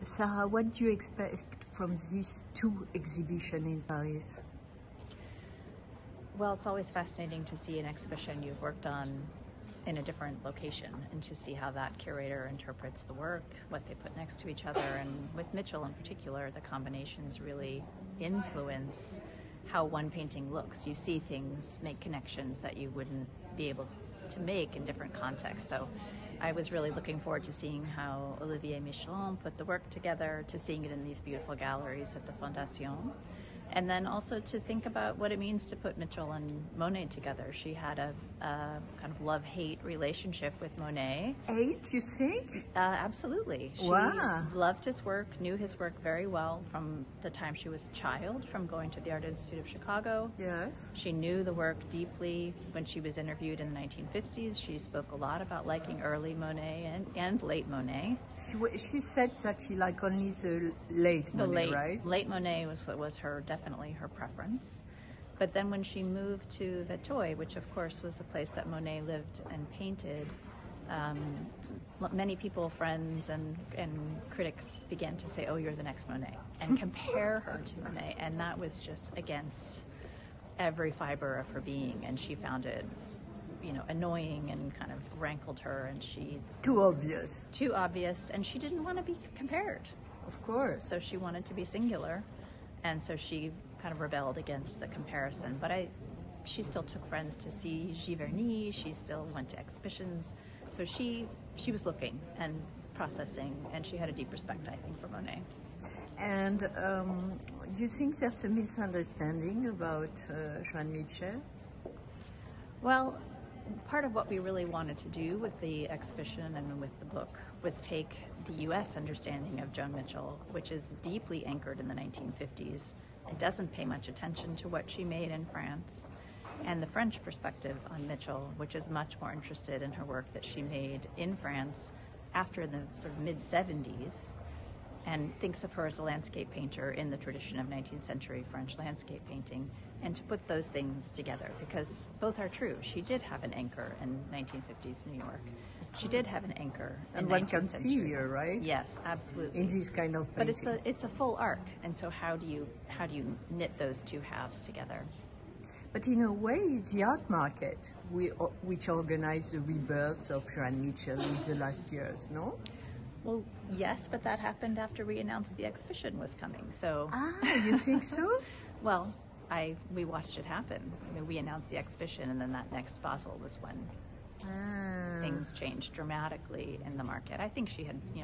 Sarah, what do you expect from these two exhibitions in Paris? Well, it's always fascinating to see an exhibition you've worked on in a different location and to see how that curator interprets the work, what they put next to each other. And with Mitchell in particular, the combinations really influence how one painting looks. You see things, make connections that you wouldn't be able to make in different contexts. So I was really looking forward to seeing how Olivier Michelin put the work together, to seeing it in these beautiful galleries at the Fondation. And then also to think about what it means to put Mitchell and Monet together. She had a kind of love-hate relationship with Monet. Hate, you think? Absolutely. She loved his work, knew his work very well from the time she was a child, from going to the Art Institute of Chicago. Yes. She knew the work deeply. When she was interviewed in the 1950s, she spoke a lot about liking early Monet and late Monet. She said that she liked only the late Monet, right? Late Monet was definitely her preference. But then when she moved to Vuitton, which of course was a place that Monet lived and painted, many people, friends and critics began to say, oh, you're the next Monet, and compare her to Monet. And that was just against every fiber of her being. And she found it, annoying and kind of rankled her, and she... Too obvious, and she didn't want to be compared. Of course. So she wanted to be singular, and so she kind of rebelled against the comparison. But she still took friends to see Giverny, she still went to exhibitions, so she was looking and processing, and she had a deep respect, I think, for Monet. And do you think there's a misunderstanding about Joan Mitchell? Well, part of what we really wanted to do with the exhibition and with the book was take the U.S. understanding of Joan Mitchell, which is deeply anchored in the 1950s. It doesn't pay much attention to what she made in France, and the French perspective on Mitchell, which is much more interested in her work that she made in France after the sort of mid-70s, and thinks of her as a landscape painter in the tradition of 19th century French landscape painting, and to put those things together, because both are true. She did have an anchor in 1950s New York. She did have an anchor in 19th century. And one can see her, right? Yes, absolutely. In this kind of painting. But it's a full arc, and so how do you knit those two halves together? But in a way, it's the art market which organized the rebirth of Joan Mitchell in the last years, no? Well, yes, but that happened after we announced the exhibition was coming. So. You think so? Well, we watched it happen. I mean, we announced the exhibition, and then that next Basel was when things changed dramatically in the market. I think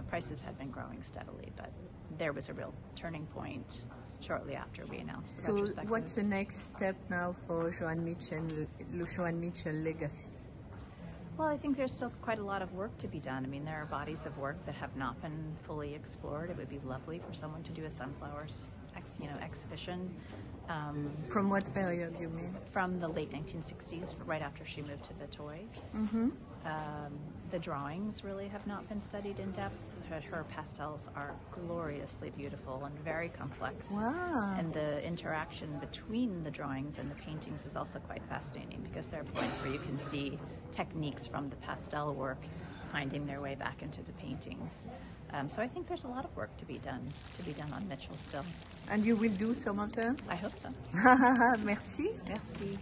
prices had been growing steadily, but there was a real turning point shortly after we announced the retrospective. So what's the next step now for Joan Mitchell legacy? Well, I think there's still quite a lot of work to be done. I mean, there are bodies of work that have not been fully explored. It would be lovely for someone to do a sunflowers, exhibition. From what period, you mean? From the late 1960s, right after she moved to Vuitton. Mm-hmm. The drawings really have not been studied in depth. Her pastels are gloriously beautiful and very complex. Wow. And the interaction between the drawings and the paintings is also quite fascinating, because there are points where you can see techniques from the pastel work finding their way back into the paintings. So I think there's a lot of work to be done on Mitchell still. And you will do some of them? I hope so. Merci. Merci.